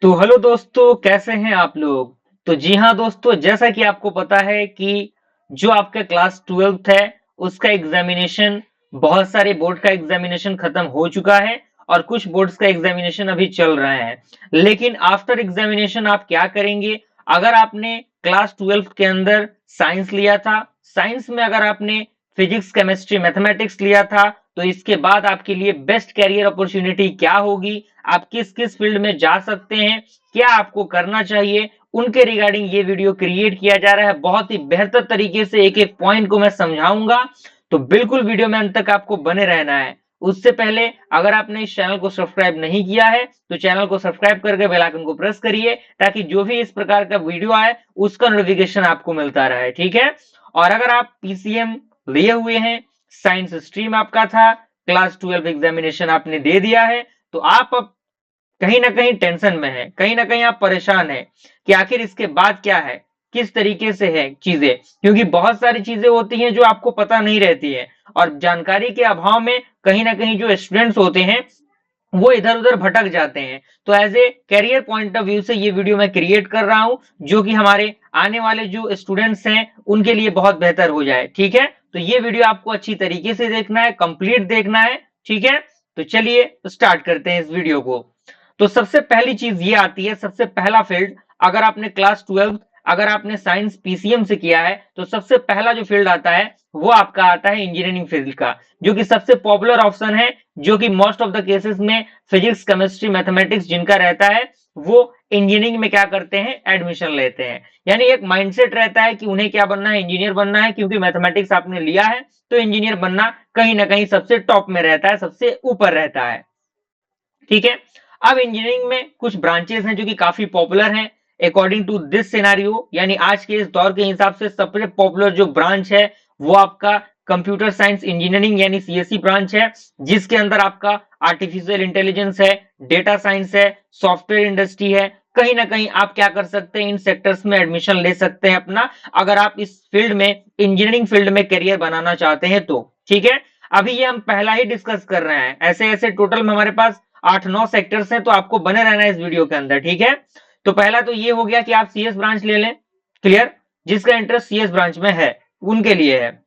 तो हेलो दोस्तों, कैसे हैं आप लोग। तो जी हाँ दोस्तों, जैसा कि आपको पता है कि जो आपका क्लास 12th है उसका एग्जामिनेशन, बहुत सारे बोर्ड का एग्जामिनेशन खत्म हो चुका है और कुछ बोर्ड्स का एग्जामिनेशन अभी चल रहा है। लेकिन आफ्टर एग्जामिनेशन आप क्या करेंगे? अगर आपने क्लास 12th के अंदर साइंस लिया था, साइंस में अगर आपने फिजिक्स, केमिस्ट्री, मैथमेटिक्स लिया था, तो इसके बाद आपके लिए बेस्ट कैरियर अपॉर्चुनिटी क्या होगी, आप किस किस फील्ड में जा सकते हैं, क्या आपको करना चाहिए, उनके रिगार्डिंग ये वीडियो क्रिएट किया जा रहा है। बहुत ही बेहतर तरीके से एक एक पॉइंट को मैं समझाऊंगा, तो बिल्कुल वीडियो में अंत तक आपको बने रहना है। उससे पहले अगर आपने इस चैनल को सब्सक्राइब नहीं किया है तो चैनल को सब्सक्राइब करके बेल आइकन को प्रेस करिए, ताकि जो भी इस प्रकार का वीडियो आए उसका नोटिफिकेशन आपको मिलता रहे, ठीक है। और अगर आप पीसीएम लिए हुए हैं, साइंस स्ट्रीम आपका था, क्लास 12 एग्जामिनेशन आपने दे दिया है, तो आप अब कहीं ना कहीं टेंशन में है, कहीं ना कहीं आप परेशान है कि आखिर इसके बाद क्या है, किस तरीके से है चीजें, क्योंकि बहुत सारी चीजें होती हैं जो आपको पता नहीं रहती है और जानकारी के अभाव में कहीं ना कहीं जो स्टूडेंट्स होते हैं वो इधर उधर भटक जाते हैं। तो as a career point of view से ये वीडियो मैं क्रिएट कर रहा हूं, जो कि हमारे आने वाले जो स्टूडेंट्स हैं उनके लिए बहुत बेहतर हो जाए, ठीक है। तो ये वीडियो आपको अच्छी तरीके से देखना है, कंप्लीट देखना है, ठीक है। तो चलिए स्टार्ट करते हैं इस वीडियो को। तो सबसे पहली चीज ये आती है, सबसे पहला फील्ड, अगर आपने क्लास 12 अगर आपने साइंस पीसीएम से किया है तो सबसे पहला जो फील्ड आता है वो आपका आता है इंजीनियरिंग फील्ड का, जो कि सबसे पॉपुलर ऑप्शन है, जो कि मोस्ट ऑफ द केसेस में फिजिक्स, केमिस्ट्री, मैथमेटिक्स जिनका रहता है वो इंजीनियरिंग में क्या करते हैं, एडमिशन लेते हैं। यानी एक माइंडसेट रहता है कि उन्हें क्या बनना है, इंजीनियर बनना है, क्योंकि मैथमेटिक्स आपने लिया है तो इंजीनियर बनना कहीं ना कहीं सबसे टॉप में रहता है, सबसे ऊपर रहता है, ठीक है। अब इंजीनियरिंग में कुछ ब्रांचेस हैं जो कि काफी पॉपुलर हैं अकॉर्डिंग टू दिस सिनेरियो, यानी आज के इस दौर के हिसाब से सबसे पॉपुलर जो ब्रांच है वो आपका कंप्यूटर साइंस इंजीनियरिंग यानी सीएसई ब्रांच है, जिसके अंदर आपका आर्टिफिशियल इंटेलिजेंस है, डेटा साइंस है, सॉफ्टवेयर इंडस्ट्री है। कहीं ना कहीं आप क्या कर सकते हैं, इन सेक्टर्स में एडमिशन ले सकते हैं अपना, अगर आप इस फील्ड में, इंजीनियरिंग फील्ड में करियर बनाना चाहते हैं तो, ठीक है। अभी ये हम पहला ही डिस्कस कर रहे हैं, ऐसे ऐसे टोटल में हमारे पास 8-9 सेक्टर्स हैं, तो आपको बने रहना है इस वीडियो के अंदर, ठीक है। तो पहला तो ये हो गया कि आप सीएस ब्रांच ले लें, क्लियर। जिसका इंटरेस्ट सीएस ब्रांच में है उनके लिए है।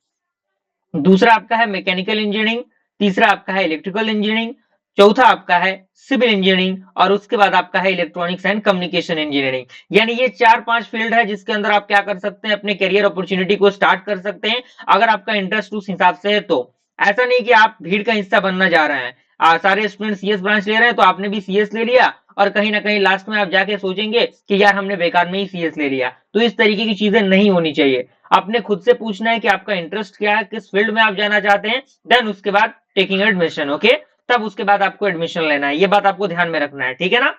दूसरा आपका है मैकेनिकल इंजीनियरिंग, तीसरा आपका है इलेक्ट्रिकल इंजीनियरिंग, चौथा आपका है सिविल इंजीनियरिंग और उसके बाद आपका है इलेक्ट्रॉनिक्स एंड कम्युनिकेशन इंजीनियरिंग। यानी ये 4-5 फील्ड है जिसके अंदर आप क्या कर सकते हैं, अपने करियर अपॉर्चुनिटी को स्टार्ट कर सकते हैं, अगर आपका इंटरेस्ट उस हिसाब से है तो। ऐसा नहीं कि आप भीड़ का हिस्सा बनना जा रहे हैं, सारे स्टूडेंट सीएस ब्रांच ले रहे हैं तो आपने भी सीएस ले लिया और कहीं ना कहीं लास्ट में आप जाके सोचेंगे कि यार हमने बेकार में ही सीएस ले लिया। तो इस तरीके की चीजें नहीं होनी चाहिए। आपने खुद से पूछना है कि आपका इंटरेस्ट क्या है, किस फील्ड में आप जाना चाहते हैं, देन उसके बाद टेकिंग एडमिशन, ओके। तब उसके बाद आपको एडमिशन लेना है, ये बात आपको ध्यान में रखना है, ठीक है ना।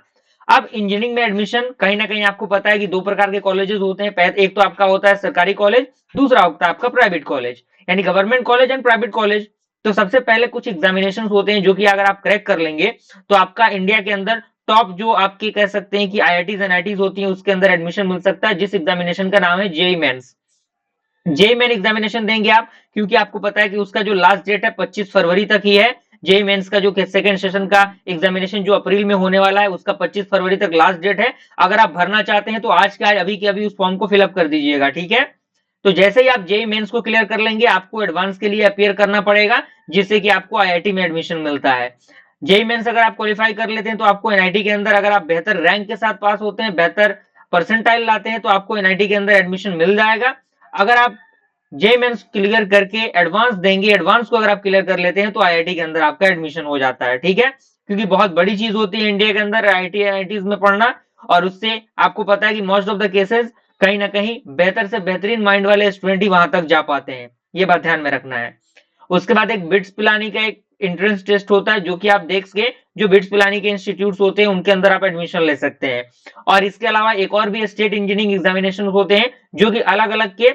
अब इंजीनियरिंग में एडमिशन कहीं ना कहीं आपको पता है कि दो प्रकार के कॉलेजेस होते हैं, एक तो आपका होता है सरकारी कॉलेज, दूसरा होता है आपका प्राइवेट कॉलेज, यानी government college and private college. तो सबसे पहले कुछ एग्जामिनेशन होते हैं जो कि अगर आप क्रैक कर लेंगे तो आपका इंडिया के अंदर टॉप जो आपके कह सकते हैं कि आईआईटीज एनआईटीज होती हैं उसके अंदर एडमिशन मिल सकता है, जिस एग्जामिनेशन का नाम है JEE mains. JEE main examination देंगे आप, क्योंकि आपको पता है कि उसका जो लास्ट डेट है 25 फरवरी तक ही है। जेई मेंस का जो सेकंड सेशन का एग्जामिनेशन जो अप्रैल में होने वाला है उसका 25 फरवरी तक लास्ट डेट है। अगर आप भरना चाहते हैं तो आज के आज अभी के अभी उस फॉर्म को फिलअप कर दीजिएगा, ठीक है। तो जैसे ही आप जेई मेंस को क्लियर कर लेंगे आपको एडवांस के लिए अपियर करना पड़ेगा, जिससे कि आपको आईआईटी में एडमिशन मिलता है। जेई मेंस अगर आप क्वालिफाई कर लेते हैं तो आपको एनआईटी के अंदर, अगर आप बेहतर रैंक के साथ पास होते हैं, बेहतर परसेंटाइल लाते हैं, तो आपको एनआईटी के अंदर एडमिशन मिल जाएगा। अगर आप जे मेंस क्लियर करके एडवांस देंगे, एडवांस को अगर आप क्लियर कर लेते हैं तो आईआईटी के अंदर आपका एडमिशन हो जाता है, ठीक है। क्योंकि बहुत बड़ी चीज होती है इंडिया के अंदर आईआईटी आईआईटीज में पढ़ना, और उससे आपको पता है कि मोस्ट ऑफ द केसेस कहीं ना कहीं बेहतर से बेहतरीन माइंड वाले स्टूडेंट ही वहां तक जा पाते हैं, ये बात ध्यान में रखना है। उसके बाद एक बिट्स पिलानी का एक एंट्रेंस टेस्ट होता है, जो कि आप देख के, जो बिट्स पिलानी के इंस्टीट्यूट होते हैं उनके अंदर आप एडमिशन ले सकते हैं। और इसके अलावा एक और भी स्टेट इंजीनियरिंग एग्जामिनेशन होते हैं जो कि अलग अलग के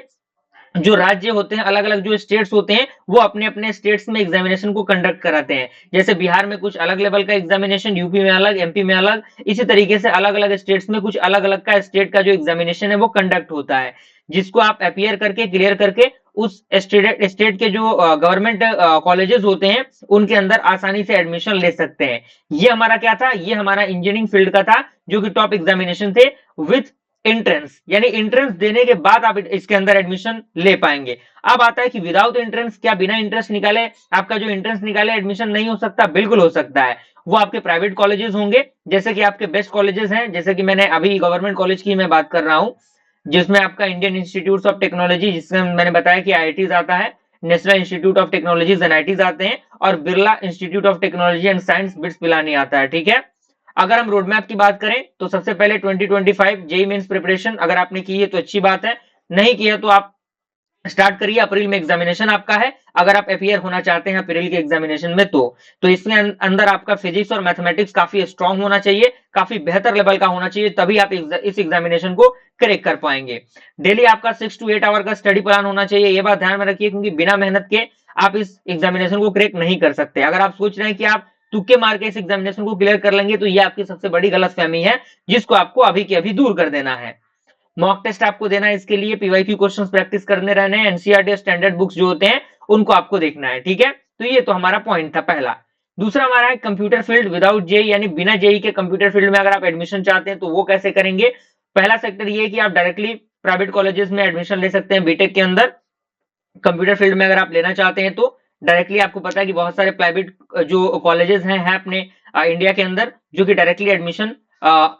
जो राज्य होते हैं, अलग-अलग जो स्टेट्स होते हैं, वो अपने-अपने स्टेट्स में एग्जामिनेशन को कंडक्ट कराते हैं। जैसे बिहार में कुछ अलग लेवल का एग्जामिनेशन, यूपी में अलग, एमपी में अलग, इसी तरीके से अलग-अलग स्टेट्स में कुछ अलग-अलग का स्टेट का जो एग्जामिनेशन है वो कंडक्ट होता है, जिसको आप अपीयर करके, क्लियर करके उस स्टेट स्टेट के जो गवर्नमेंट कॉलेजेस होते हैं, उनके अंदर आसानी से एडमिशन ले सकते हैं। ये हमारा क्या था? ये हमारा इंजीनियरिंग फील्ड का था, जो कि टॉप एग्जामिनेशन थे विथ एंट्रेंस, यानी एंट्रेंस देने के बाद आप इसके अंदर एडमिशन ले पाएंगे। अब आता है कि विदाउट एंट्रेंस, क्या बिना एंट्रेंस निकाले आपका जो एंट्रेंस निकाले एडमिशन नहीं हो सकता? बिल्कुल हो सकता है। वो आपके प्राइवेट कॉलेजेस होंगे, जैसे कि आपके बेस्ट कॉलेजेस हैं, जैसे कि मैंने अभी गवर्नमेंट कॉलेज की मैं बात कर रहा हूं, जिसमें आपका इंडियन इंस्टीट्यूट ऑफ टेक्नोलॉजी, जिसमें मैंने बताया कि आईआईटीज आता है, national institute of technologies NITs आते हैं, और Birla institute of technology and science bits Pilani आता है। ठीक है। अगर हम रोड मैप की बात करें तो सबसे पहले 2025 जेईई मेंस प्रिपरेशन अगर आपने की है तो अच्छी बात है, नहीं की है तो आप स्टार्ट करिए। अप्रैल में एग्जामिनेशन आपका है, अगर आप अपियर होना चाहते हैं अप्रैल के एग्जामिनेशन में तो इसमें अंदर आपका फिजिक्स और मैथमेटिक्स काफी स्ट्रांग होना चाहिए, काफी बेहतर लेवल का होना चाहिए, तभी आप इस एग्जामिनेशन को क्रैक कर पाएंगे। डेली आपका 6 to 8 आवर का स्टडी प्लान होना चाहिए, ये बात ध्यान में रखिए, क्योंकि बिना मेहनत के आप इस एग्जामिनेशन को क्रैक नहीं कर सकते। अगर आप सोच रहे हैं कि आप तुक्के मार के इस एग्जामिनेशन को क्लियर कर लेंगे, तो ये आपकी सबसे बड़ी गलतफहमी है, जिसको आपको अभी के अभी दूर कर देना है। मॉक टेस्ट आपको देना है, इसके लिए पीवाईक्यू क्वेश्चंस प्रैक्टिस करने रहने हैं, एनसीईआरटी स्टैंडर्ड बुक्स जो होते हैं उनको आपको देखना है। ठीक है। तो ये तो हमारा पॉइंट था पहला। दूसरा हमारा है कंप्यूटर फील्ड विदाउट जेई, यानी बिना जेई के कंप्यूटर फील्ड में अगर आप एडमिशन चाहते हैं तो वो कैसे करेंगे? पहला सेक्टर ये है कि आप डायरेक्टली प्राइवेट कॉलेजेस में एडमिशन ले सकते हैं बीटेक के अंदर। कंप्यूटर फील्ड में अगर आप लेना चाहते हैं तो डायरेक्टली आपको पता है कि बहुत सारे प्राइवेट जो कॉलेजेस हैं अपने इंडिया के अंदर, जो कि डायरेक्टली एडमिशन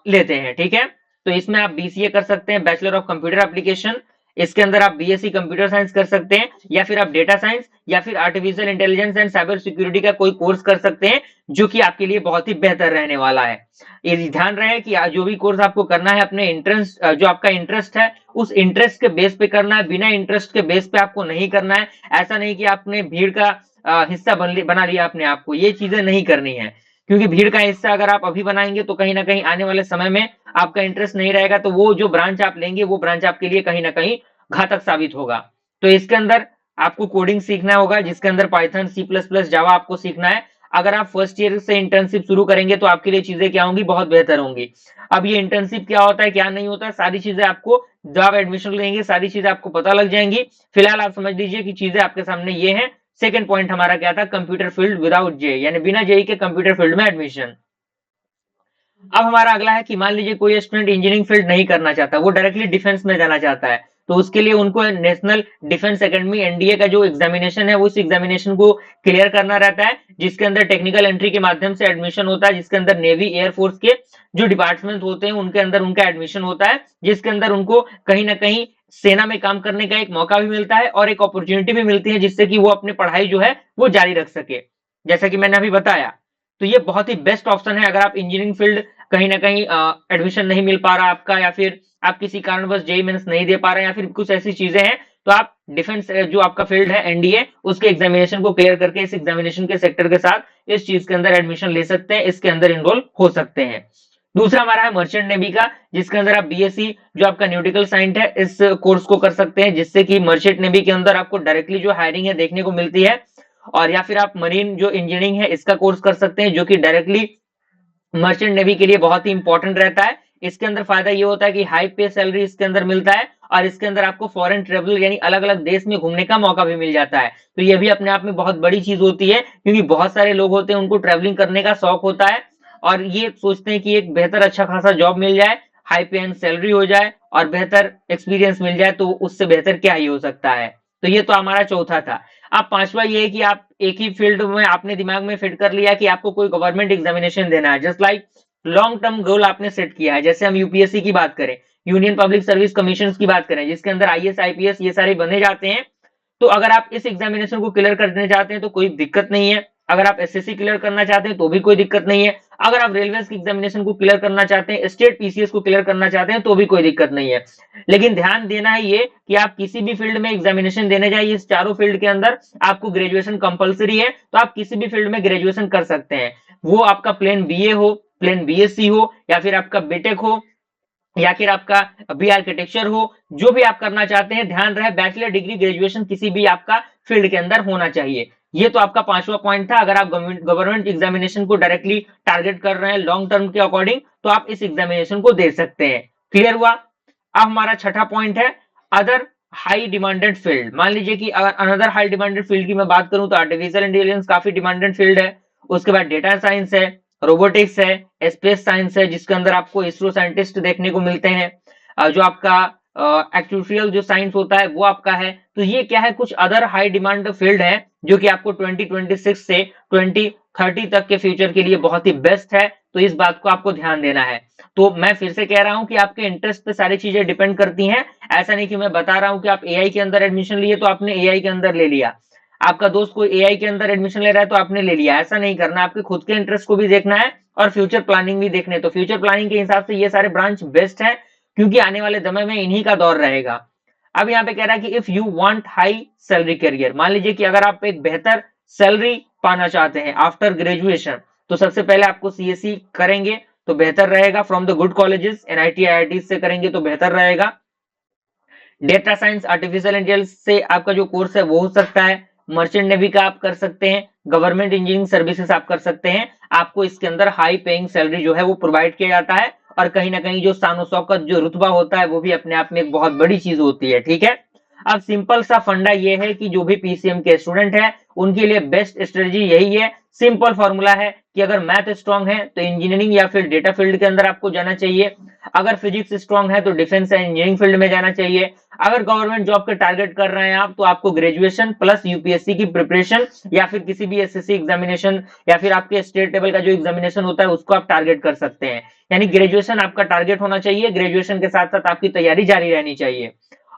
लेते हैं। ठीक है। तो इसमें आप बीसीए कर सकते हैं, बैचलर ऑफ कंप्यूटर एप्लीकेशन, इसके अंदर आप बीएससी कंप्यूटर साइंस कर सकते हैं, या फिर आप डेटा साइंस या फिर artificial intelligence and cyber security का कोई कोर्स कर सकते हैं, जो कि आपके लिए बहुत ही बेहतर रहने वाला है। ये ध्यान रहे कि जो भी कोर्स आपको करना है अपने इंटरेस्ट, जो आपका इंटरेस्ट है उस इंटरेस्ट के बेस पे करना है, बिना इंटरेस्ट के बेस पे आपको नहीं करना है। ऐसा नहीं कि आपने भीड़ का हिस्सा बना लिया अपने आप को, ये चीजें नहीं करनी है, क्योंकि भीड़ का हिस्सा अगर आप अभी बनाएंगे तो कहीं ना कहीं आने वाले समय में आपका इंटरेस्ट नहीं रहेगा, तो वो जो ब्रांच आप लेंगे वो ब्रांच आपके लिए कहीं ना कहीं घातक साबित होगा। तो इसके अंदर आपको कोडिंग सीखना होगा, जिसके अंदर पाइथन, सी प्लस प्लस, जावा आपको सीखना है। अगर आप फर्स्ट ईयर से इंटर्नशिप शुरू करेंगे तो आपके लिए चीजें क्या होंगी? बहुत बेहतर होंगी। अब ये इंटर्नशिप क्या होता है, क्या नहीं होता है, सारी चीजें आपको जब आप एडमिशन लेंगे सारी चीजें आपको पता लग जाएंगी। फिलहाल आप समझ लीजिए कि चीजें आपके सामने ये हैं। सेकंड पॉइंट हमारा क्या था? कंप्यूटर फील्ड विदाउट जेई, यानी बिना जेई के कंप्यूटर फील्ड में एडमिशन। अब हमारा अगला है कि मान लीजिए कोई स्टूडेंट इंजीनियरिंग फील्ड नहीं करना चाहता, वो डायरेक्टली डिफेंस में जाना चाहता है, तो उसके लिए उनको नेशनल डिफेंस एकेडमी एनडीए का जो एग्जामिनेशन है उस एग्जामिनेशन को क्लियर करना रहता है, जिसके अंदर टेक्निकल एंट्री के माध्यम से एडमिशन होता है, जिसके अंदर नेवी एयरफोर्स के जो डिपार्टमेंट होते हैं उनके अंदर उनका एडमिशन होता है, जिसके अंदर उनको कहीं ना कहीं सेना में काम करने का एक मौका भी मिलता है और एक अपॉर्चुनिटी भी मिलती है, जिससे कि वो अपनी पढ़ाई जो है वो जारी रख सके, जैसा कि मैंने अभी बताया। तो ये बहुत ही बेस्ट ऑप्शन है अगर आप इंजीनियरिंग फील्ड कहीं ना कहीं एडमिशन नहीं मिल पा रहा आपका, या फिर आप किसी कारणवश जेईई मेंस नहीं दे पा रहे हैं, या फिर कुछ ऐसी चीजें हैं, तो आप डिफेंस जो आपका फील्ड है एनडीए उसके एग्जामिनेशन को क्लियर करके इस एग्जामिनेशन के सेक्टर के साथ इस चीज के अंदर एडमिशन ले सकते हैं, इसके अंदर इनरोल हो सकते हैं। दूसरा हमारा है मर्चेंट नेवी का, जिसके अंदर आप बीएससी जो आपका न्यूटिकल साइंस है इस कोर्स को कर सकते हैं, जिससे कि मर्चेंट नेवी के अंदर आपको डायरेक्टली जो हायरिंग है देखने को मिलती है। और या फिर आप मरीन जो इंजीनियरिंग है इसका कोर्स कर सकते हैं, जो कि डायरेक्टली मर्चेंट नेवी के लिए बहुत ही इंपॉर्टेंट रहता है। इसके अंदर फायदा ये होता है कि हाई पे सैलरी इसके अंदर मिलता है, और इसके अंदर आपको फॉरेन ट्रेवल यानी अलग अलग देश में घूमने का मौका भी मिल जाता है। तो ये भी अपने आप में बहुत बड़ी चीज होती है, क्योंकि बहुत सारे लोग होते हैं उनको ट्रेवलिंग करने का शौक होता है, और ये सोचते हैं कि एक बेहतर अच्छा खासा जॉब मिल जाए, हाई पे एंड सैलरी हो जाए और बेहतर एक्सपीरियंस मिल जाए, तो उससे बेहतर क्या ही हो सकता है। तो ये तो हमारा चौथा था। अब पांचवा ये है कि आप एक ही फील्ड में आपने दिमाग में फिट कर लिया कि आपको कोई गवर्नमेंट एग्जामिनेशन देना है, just like long term goal आपने सेट किया है। जैसे हम यूपीएससी की बात करें, यूनियन पब्लिक सर्विस कमीशन की बात करें, जिसके अंदर आईएएस आईपीएस ये सारे बने जाते हैं, तो अगर आप इस एग्जामिनेशन को क्लियर करने चाहते हैं तो कोई दिक्कत नहीं है। अगर आप एसएससी क्लियर करना चाहते हैं तो भी कोई दिक्कत नहीं है। अगर आप रेलवे की एग्जामिनेशन को क्लियर करना चाहते हैं, स्टेट पीसीएस को क्लियर करना चाहते हैं, तो भी कोई दिक्कत नहीं है। लेकिन ध्यान देना है ये कि आप किसी भी फील्ड में एग्जामिनेशन देने जाइए, इस चारों फील्ड के अंदर आपको ग्रेजुएशन कंपलसरी है, तो आप किसी भी फील्ड में ग्रेजुएशन कर सकते हैं। वो आपका प्लेन बीए हो, प्लेन बीएससी हो, या फिर आपका बीटेक हो, या फिर आपका बी आर्किटेक्चर हो, जो भी आप करना चाहते हैं, ध्यान रहे बैचलर डिग्री ग्रेजुएशन किसी भी आपका फील्ड के अंदर होना चाहिए। ये तो आपका 5वां पॉइंट था। अगर आप गवर्नमेंट एग्जामिनेशन को डायरेक्टली टारगेट कर रहे हैं लॉन्ग टर्म के अकॉर्डिंग, तो आप इस एग्जामिनेशन को दे सकते हैं। क्लियर हुआ? अब हमारा छठा पॉइंट है अदर हाई डिमांडेड फील्ड। मान लीजिए कि अगर अनदर हाई डिमांडेड फील्ड की मैं बात करूं तो आर्टिफिशियल इंटेलिजेंस काफी डिमांडेड फील्ड है। उसके बाद डेटा साइंस है, रोबोटिक्स है, स्पेस साइंस है, जिसके अंदर आपको इसरो साइंटिस्ट देखने को मिलते हैं। जो आपका एक्चुअल जो साइंस होता है वो आपका है। तो ये क्या है, कुछ अदर हाई डिमांड फील्ड है जो कि आपको 2026 से 2030 तक के फ्यूचर के लिए बहुत ही बेस्ट है। तो इस बात को आपको ध्यान देना है। तो मैं फिर से कह रहा हूं कि आपके इंटरेस्ट पे सारी चीजें डिपेंड करती हैं। ऐसा नहीं कि मैं बता रहा हूं कि आप एआई के अंदर एडमिशन लिए तो आपने एआई के अंदर ले लिया, आपका दोस्त कोई एआई के अंदर एडमिशन ले रहा है तो आपने ले लिया। ऐसा नहीं करना, आपके खुद के इंटरेस्ट को भी देखना है और फ्यूचर प्लानिंग भी देखने। तो फ्यूचर प्लानिंग के हिसाब से ये सारे ब्रांच बेस्ट है, क्योंकि आने वाले समय में इन्हीं का दौर रहेगा। अब यहाँ पे कह रहा है कि if you want high salary career, मान लीजिए कि अगर आप एक बेहतर सैलरी पाना चाहते हैं आफ्टर ग्रेजुएशन, तो सबसे पहले आपको सीएससी करेंगे तो बेहतर रहेगा। From the good colleges, NIT IIT से करेंगे तो बेहतर रहेगा। डेटा साइंस आर्टिफिशियल इंटेलिजेंस से आपका जो कोर्स है वो हो सकता है। मर्चेंट नेवी का आप कर सकते हैं, गवर्नमेंट इंजीनियरिंग सर्विसेज आप कर सकते हैं। आपको इसके अंदर हाई पेइंग सैलरी जो है वो प्रोवाइड किया जाता है, और कहीं ना कहीं जो शान शौकत जो रुतबा होता है वो भी अपने आप में एक बहुत बड़ी चीज होती है। ठीक है, अब सिंपल सा फंडा ये है कि जो भी पीसीएम के स्टूडेंट है उनके लिए बेस्ट स्ट्रेटजी यही है। सिंपल फॉर्मूला है कि अगर मैथ स्ट्रांग है तो इंजीनियरिंग या फिर डेटा फील्ड के अंदर आपको जाना चाहिए। अगर फिजिक्स स्ट्रांग है तो डिफेंस या इंजीनियरिंग फील्ड में जाना चाहिए। अगर गवर्नमेंट जॉब के टारगेट कर रहे हैं आप, तो आपको ग्रेजुएशन प्लस यूपीएससी की प्रिपरेशन या फिर किसी भी एसएससी एग्जामिनेशन या फिर आपके स्टेट लेवल का जो एग्जामिनेशन होता है उसको आप टारगेट कर सकते हैं। यानी ग्रेजुएशन आपका टारगेट होना चाहिए, ग्रेजुएशन के साथ साथ आपकी तैयारी जारी रहनी चाहिए।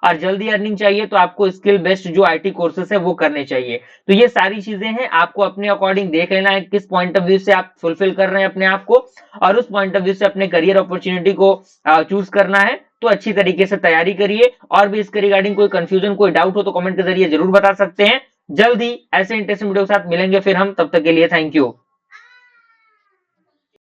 और जल्दी अर्निंग चाहिए तो आपको स्किल बेस्ड जो आईटी कोर्सेस है वो करने चाहिए। तो ये सारी चीजें हैं, आपको अपने अकॉर्डिंग देख लेना है किस पॉइंट ऑफ व्यू से आप फुलफिल कर रहे हैं अपने आप को, और उस पॉइंट ऑफ व्यू से अपने करियर अपॉर्चुनिटी को चूज करना है। तो अच्छी तरीके से तैयारी करिए। और भी इसके रिगार्डिंग कोई कंफ्यूजन, कोई डाउट हो तो कमेंट के जरिए जरूर बता सकते हैं। जल्द ही ऐसे इंटरेस्टिंग वीडियो के साथ मिलेंगे फिर हम, तब तक के लिए थैंक यू।